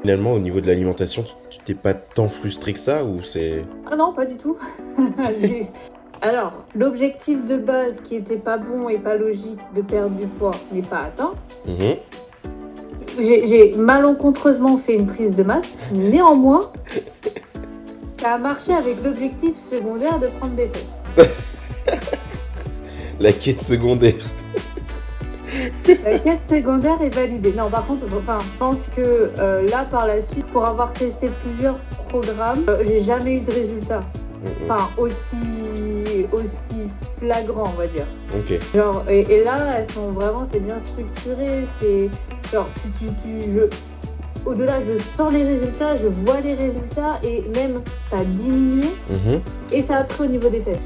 Finalement, au niveau de l'alimentation, tu t'es pas tant frustré que ça ou c'est... Ah non, pas du tout. J'ai- Alors, l'objectif de base qui était pas bon et pas logique de perdre du poids n'est pas atteint. Mhm. J'ai malencontreusement fait une prise de masse. Néanmoins, ça a marché avec l'objectif secondaire de prendre des fesses. La quête secondaire. La quête secondaire est validée. Non, par contre, enfin, je pense que là, par la suite, pour avoir testé plusieurs programmes, j'ai jamais eu de résultat. Mhm. Enfin, aussi flagrant, on va dire. Ok. Genre, et là, elles sont vraiment, c'est bien structuré. C'est genre, au-delà, je sens les résultats, je vois les résultats et même, t'as diminué. Mhm. Et ça a pris au niveau des fesses.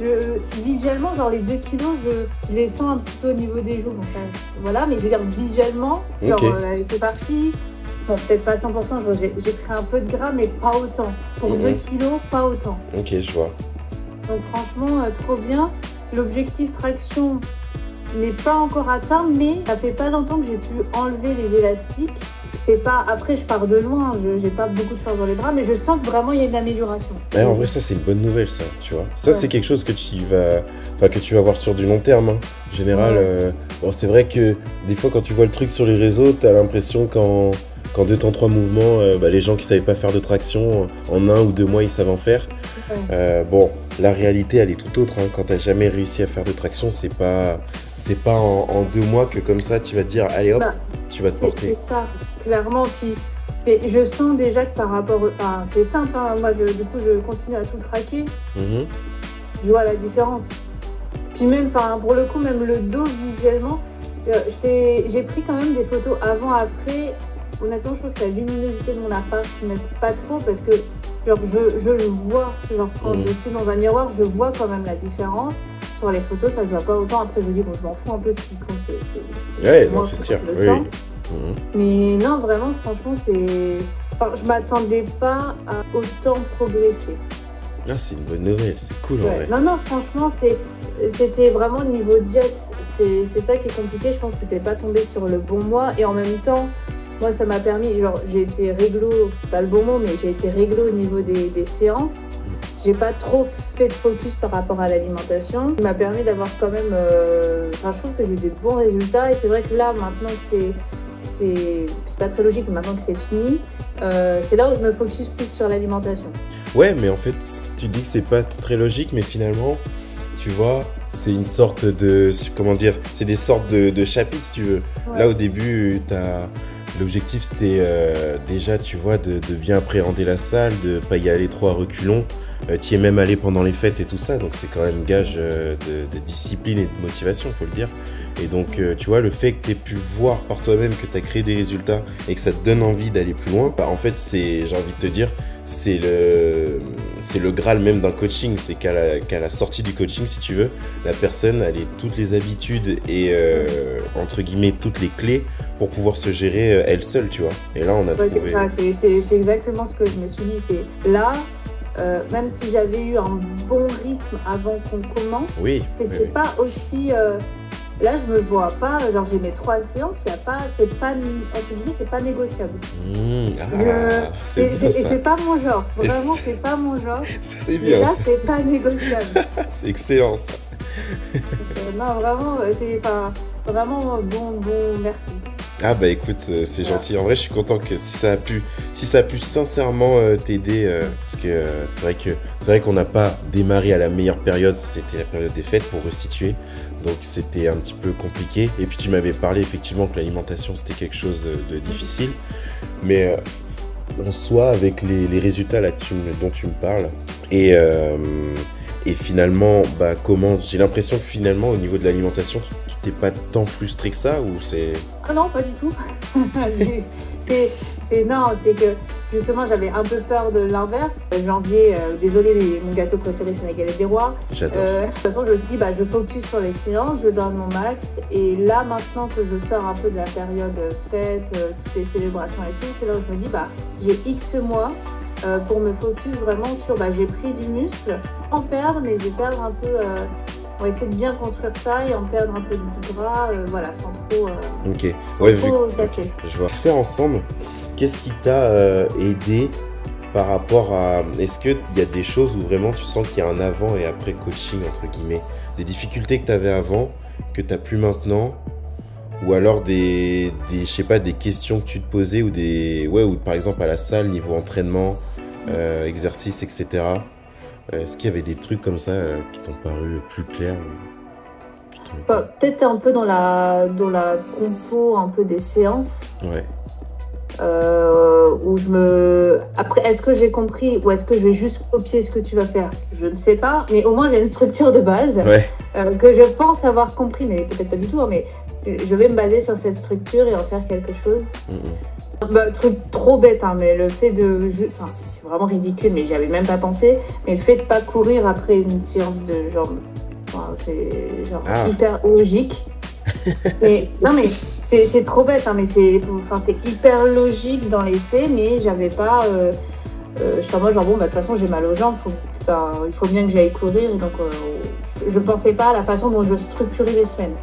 Visuellement, genre les 2 kilos, je les sens un petit peu au niveau des joues. Bon, ça, voilà, mais je veux dire, visuellement, genre, Ok. c'est parti. Bon, peut-être pas à 100%, j'ai pris un peu de gras, mais pas autant. Pour 2 kilos, pas autant. Ok, je vois. Donc franchement, trop bien. L'objectif traction n'est pas encore atteint, mais ça fait pas longtemps que j'ai pu enlever les élastiques. C'est pas... Après, je pars de loin, j'ai pas beaucoup de force dans les bras, mais je sens que vraiment il y a une amélioration. Ouais, en vrai, ça, c'est une bonne nouvelle, ça, tu vois. Ça, Ouais. c'est quelque chose que que tu vas voir sur du long terme, hein. En général, Ouais. bon, c'est vrai que des fois, quand tu vois le truc sur les réseaux, t'as l'impression qu'en 2 temps, 3 mouvements, les gens qui savaient pas faire de traction, en 1 ou 2 mois, ils savent en faire. Ouais. Bon, la réalité, elle est tout autre, hein. Quand t'as jamais réussi à faire de traction, c'est pas en 2 mois que comme ça, tu vas te dire, allez hop, Bah, tu vas te porter. c'est ça, clairement. Puis, mais je sens déjà que par rapport... Enfin, c'est simple, hein. Moi, du coup, je continue à tout traquer. Mhm. Je vois la différence. Puis même, enfin, pour le coup, même le dos visuellement, j'ai pris quand même des photos avant-après. Honnêtement, je pense que la luminosité de mon appart ne m'aide pas trop parce que genre, je le vois. Genre, quand je suis dans un miroir, je vois quand même la différence. Sur les photos, ça se voit pas autant. Après, je me dis, bon, je m'en fous un peu, ce qui compte, Ouais, non, moi c'est quand sûr. je le Oui, sens. oui. Mhm. Mais non, vraiment, franchement, c'est... Enfin, je m'attendais pas à autant progresser. Ah, c'est une bonne nouvelle, c'est cool en Ouais. vrai. Non, non, franchement, c'était vraiment niveau diète. C'est ça qui est compliqué. Je pense que c'est pas tombé sur le bon mois. Et en même temps, moi, ça m'a permis, genre, j'ai été réglo, pas le bon mot, mais j'ai été réglo au niveau des séances. J'ai pas trop fait de focus par rapport à l'alimentation. Ça m'a permis d'avoir quand même... Enfin, je trouve que j'ai eu des bons résultats. Et c'est vrai que là, maintenant que c'est pas très logique, mais maintenant que c'est fini, c'est là où je me focus plus sur l'alimentation. Ouais, mais en fait, tu dis que c'est pas très logique, mais finalement, tu vois, c'est une sorte de... Comment dire? C'est des sortes de chapitres, si tu veux. Ouais. Là, au début, l'objectif, c'était déjà, tu vois, de bien appréhender la salle, de pas y aller trop à reculons. Tu y es même allé pendant les fêtes et tout ça, donc c'est quand même gage de discipline et de motivation, faut le dire. Et donc, tu vois, le fait que tu aies pu voir par toi-même que tu as créé des résultats et que ça te donne envie d'aller plus loin, bah, en fait, j'ai envie de te dire, c'est le Graal même d'un coaching. C'est qu'à la sortie du coaching, si tu veux, la personne, elle a toutes les habitudes et, entre guillemets, toutes les clés pour pouvoir se gérer elle seule, tu vois. Et là, on a Ouais, trouvé... enfin, c'est exactement ce que je me suis dit. C'est là, même si j'avais eu un bon rythme avant qu'on commence, Oui, c'était oui, oui. pas aussi. Là, je me vois pas. Genre, j'ai mes 3 séances. Y a pas, c'est pas entre guillemets, c'est pas négociable. Ah, c'est bien Et ça. c'est pas mon genre. Et Vraiment, c'est- c'est pas mon genre. Ça, c'est Et bien. là, c'est pas négociable. C'est excellent, ça. Non, vraiment, c'est enfin, vraiment bon, merci. Ah bah écoute, c'est gentil. En vrai, je suis content que si ça a pu sincèrement t'aider, parce que c'est vrai qu'on n'a pas démarré à la meilleure période. C'était la période des fêtes pour resituer, donc c'était un petit peu compliqué. Et puis tu m'avais parlé effectivement que l'alimentation c'était quelque chose de difficile, mais en soi avec les résultats là dont tu me parles et finalement, bah comment j'ai l'impression que finalement au niveau de l'alimentation, tu t'es pas tant frustré que ça ou c'est... Ah non, pas du tout. Non, c'est que justement j'avais un peu peur de l'inverse. Janvier, désolé, mais mon gâteau préféré c'est la galette des rois. J'adore. De toute façon, je me suis dit, bah, je focus sur les séances, je donne mon max. Et là, maintenant que je sors un peu de la période fête, toutes les célébrations et tout, c'est là où je me dis, bah, j'ai X mois pour me focus vraiment sur, bah, j'ai pris du muscle, en perdre, mais je vais perdre un peu. On va essayer de bien construire ça et en perdre un peu de gras, voilà, sans trop, Ok. sans Ouais, trop casser. je vais refaire ensemble. qu'est-ce qui t'a aidé par rapport à... Est-ce qu'il y a des choses où vraiment tu sens qu'il y a un avant et après coaching, entre guillemets, des difficultés que tu avais avant, que tu n'as plus maintenant, ou alors je sais pas, des questions que tu te posais, ou ou par exemple à la salle, niveau entraînement, exercice, etc. Est-ce qu'il y avait des trucs comme ça qui t'ont paru plus clairs Peut-être un peu dans la compo un peu des séances. Ouais. Où Après, est-ce que j'ai compris ou est-ce que je vais juste copier ce que tu vas faire? Je ne sais pas, mais au moins j'ai une structure de base que je pense avoir compris, mais peut-être pas du tout, hein, mais je vais me baser sur cette structure et en faire quelque chose. Truc trop bête, hein, mais le fait de... Enfin, c'est vraiment ridicule, mais j'y avais même pas pensé, mais le fait de pas courir après une séance de jambes, enfin, c'est genre hyper logique. Mais non, mais c'est trop bête, hein, mais c'est hyper logique dans les faits, mais j'avais pas j'étais en mode genre bon, de toute façon j'ai mal aux jambes, il faut bien que j'aille courir, et donc je pensais pas à la façon dont je structurais les semaines.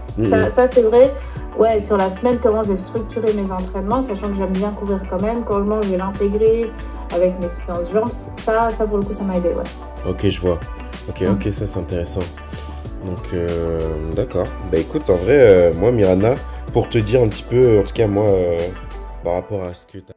Ça c'est vrai, ouais, sur la semaine, comment je vais structurer mes entraînements, sachant que j'aime bien courir quand même, comment je vais l'intégrer avec mes séances jambes, ça pour le coup ça m'a aidé, ouais. Ok, je vois. Ok, ça c'est intéressant. Donc, d'accord. Bah écoute, en vrai, moi, Mirana, pour te dire un petit peu, en tout cas, moi, par rapport à ce que tu as